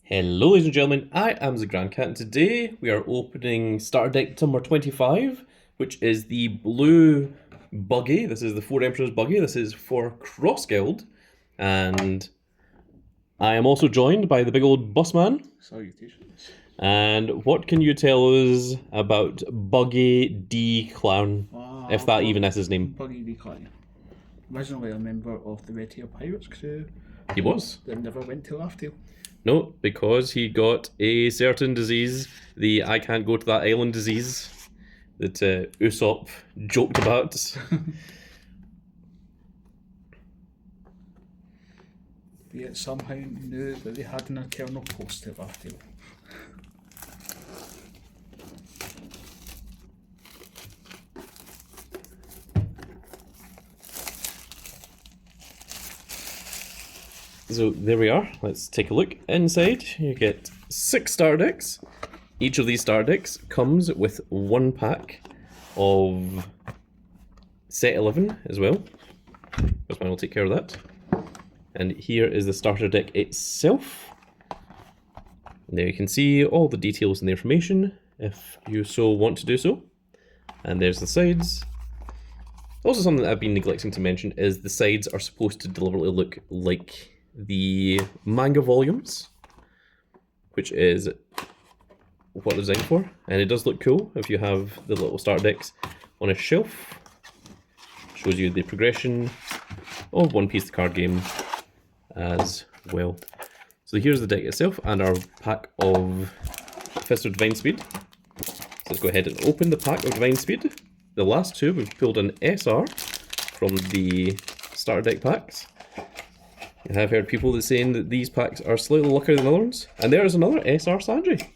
Hello ladies and gentlemen, I am the Grand Cat and today we are opening starter deck number 25, which is the blue Buggy. This is the Four Emperors Buggy. This is for Cross Guild, and I am also joined by the big old Bossman. Salutations. And what can you tell us about Buggy D Clown, if that even is his name? Buggy Decline. Originally a member of the Red Tail Pirates crew. He was. That never went to Laugh Tail. No, because he got a certain disease, the I can't go to that island disease, that Usopp joked about. Yet somehow knew that they had an eternal post at Laugh Tail. So there we are. Let's take a look. Inside, you get 6 starter decks. Each of these starter decks comes with 1 pack of set 11 as well. This one will take care of that. And here is the starter deck itself. And there you can see all the details and the information, if you so want to do so. And there's the sides. Also, something that I've been neglecting to mention is the sides are supposed to deliberately look like the manga volumes, which is what they're designed for, and it does look cool if you have the little starter decks on a shelf. Shows you the progression of One Piece the card game as well. So here's the deck itself and our pack of Fist of Divine Speed. So let's go ahead and open the pack of Divine Speed. The last two we've pulled an SR from the starter deck packs. I have heard people that saying that these packs are slightly luckier than other ones. And there is another SR Sanji.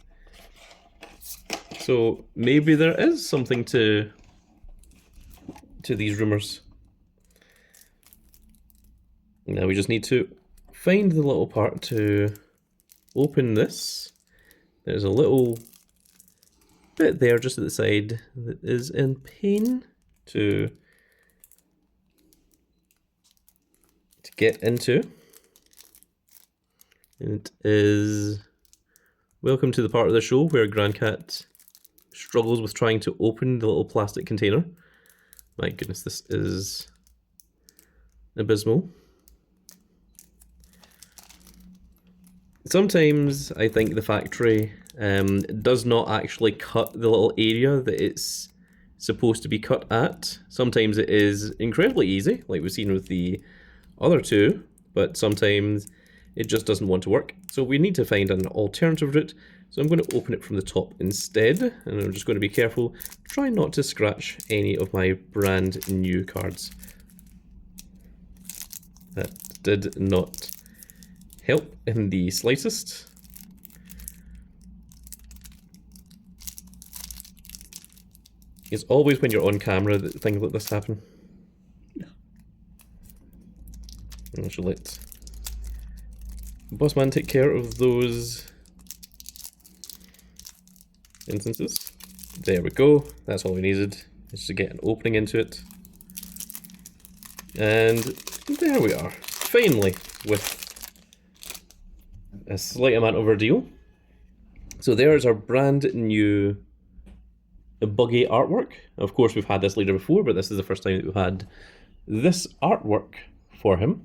So maybe there is something to these rumours. Now we just need to find the little part to open this. There's a little bit there just at the side that is in pain to get into. It is welcome to the part of the show where Grand Cat struggles with trying to open the little plastic container. My goodness, this is abysmal. Sometimes I think the factory does not actually cut the little area that it's supposed to be cut at. Sometimes it is incredibly easy, like we've seen with the other two, but sometimes it just doesn't want to work. So we need to find an alternative route. So I'm going to open it from the top instead, and I'm just going to be careful, try not to scratch any of my brand new cards. That did not help in the slightest. It's always when you're on camera that things like this happen. I should let Bossman take care of those instances. There we go. That's all we needed, is to get an opening into it. And there we are. Finally, with a slight amount of ordeal. So there's our brand new Buggy artwork. Of course, we've had this leader before, but this is the first time that we've had this artwork for him.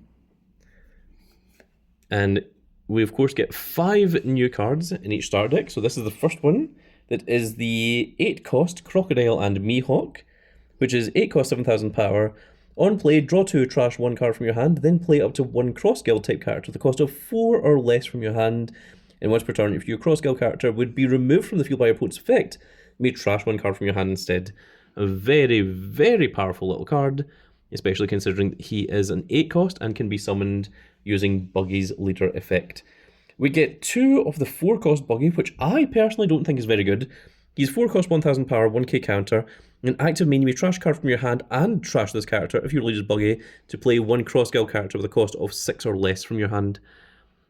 And we of course get 5 new cards in each starter deck. So this is the first one, that is the 8 cost Crocodile and Mihawk, which is 8 cost 7,000 power. On play, draw 2, trash 1 card from your hand, then play up to 1 cross guild type character with the cost of 4 or less from your hand. And once per turn, if your cross guild character would be removed from the field by your opponent's effect, you may trash 1 card from your hand instead. A very, very powerful little card, especially considering that he is an 8 cost and can be summoned using Buggy's leader effect. We get 2 of the 4 cost Buggy, which I personally don't think is very good. He's 4 cost 1,000 power, 1k counter. An active main, you may trash card from your hand and trash this character if your leader's Buggy to play 1 cross guild character with a cost of 6 or less from your hand.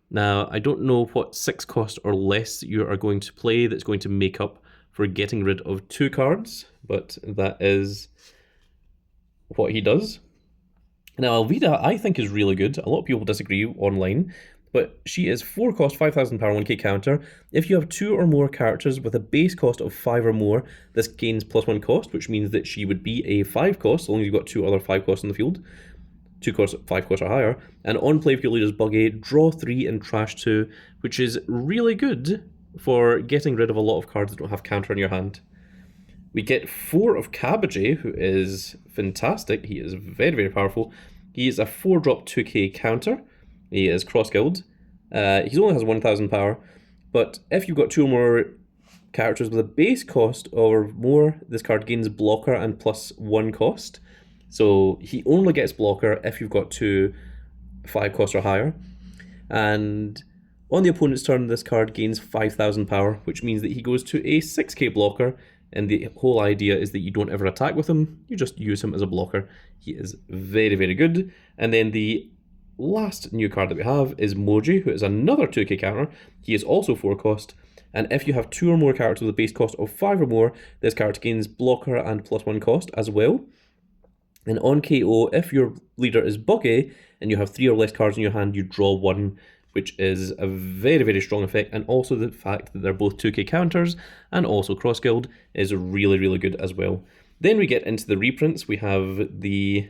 Now, I don't know what 6 cost or less you are going to play that's going to make up for getting rid of 2 cards, but that is what he does. Now, Alvida, I think, is really good. A lot of people disagree online, but she is 4 cost, 5,000 power, 1k counter. If you have 2 or more characters with a base cost of 5 or more, this gains +1 cost, which means that she would be a 5 cost, as long as you've got 2 other 5 costs in the field. 2 costs, 5 costs or higher. And on play of your leader's Buggy, draw 3 and trash 2, which is really good for getting rid of a lot of cards that don't have counter in your hand. We get 4 of Cabbage, who is fantastic. He is very, very powerful. He is a 4-drop 2k counter. He is cross-guild. He only has 1,000 power, but if you've got 2 or more characters with a base cost or more, this card gains blocker and +1 cost. So he only gets blocker if you've got 2 5 cost or higher. And on the opponent's turn, this card gains 5,000 power, which means that he goes to a 6k blocker. And the whole idea is that you don't ever attack with him, you just use him as a blocker. He is very, very good. And then the last new card that we have is Moji, who is another 2k counter. He is also 4 cost. And if you have 2 or more characters with a base cost of 5 or more, this card gains blocker and +1 cost as well. And on KO, if your leader is Buggy and you have 3 or less cards in your hand, you draw 1, which is a very, very strong effect. And also the fact that they're both 2k counters and also cross-guild is really, really good as well. Then we get into the reprints. We have the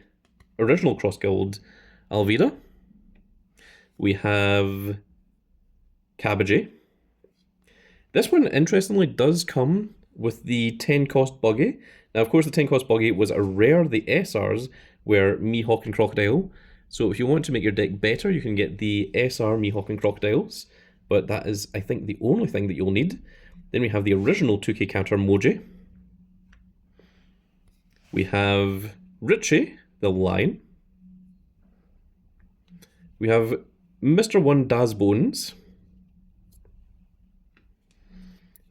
original cross-guild Alvida. We have Cabbage. This one, interestingly, does come with the 10 cost Buggy. Now, of course, the 10 cost Buggy was a rare. The SRs were Mihawk and Crocodile. So if you want to make your deck better, you can get the SR Mihawk and Crocodiles. But that is, I think, the only thing that you'll need. Then we have the original 2k counter Moji. We have Richie, the Lion. We have Mr. 1 Daz Bones.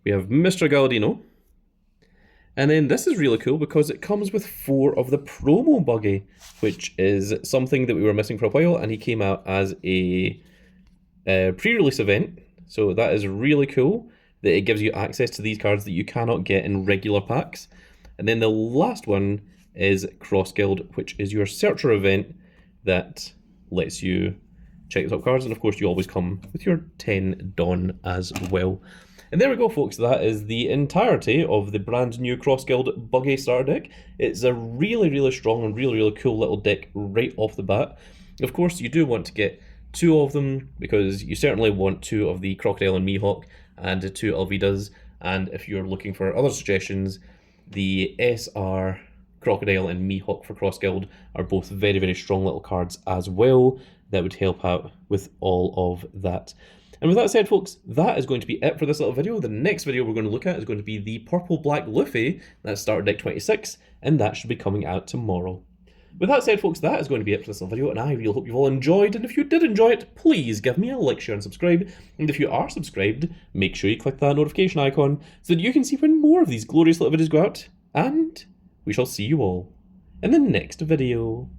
We have Mr. Galadino. And then this is really cool because it comes with 4 of the promo Buggy, which is something that we were missing for a while, and he came out as a pre-release event. So that is really cool that it gives you access to these cards that you cannot get in regular packs. And then the last one is Cross Guild, which is your searcher event that lets you check the top cards, and of course you always come with your 10 Dawn as well. And there we go, folks. That is the entirety of the brand new Cross Guild Buggy starter deck. It's a really, really strong and really, really cool little deck right off the bat. Of course, you do want to get 2 of them because you certainly want 2 of the Crocodile and Mihawk and 2 Alvidas. And if you're looking for other suggestions, the SR Crocodile and Mihawk for Cross Guild are both very, very strong little cards as well. That would help out with all of that. And with that said, folks, that is going to be it for this little video. The next video we're going to look at is going to be the Purple Black Luffy. That's starter deck 26, and that should be coming out tomorrow. With that said, folks, that is going to be it for this little video, and I really hope you've all enjoyed. And if you did enjoy it, please give me a like, share, and subscribe. And if you are subscribed, make sure you click that notification icon so that you can see when more of these glorious little videos go out. And we shall see you all in the next video.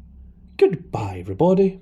Goodbye, everybody.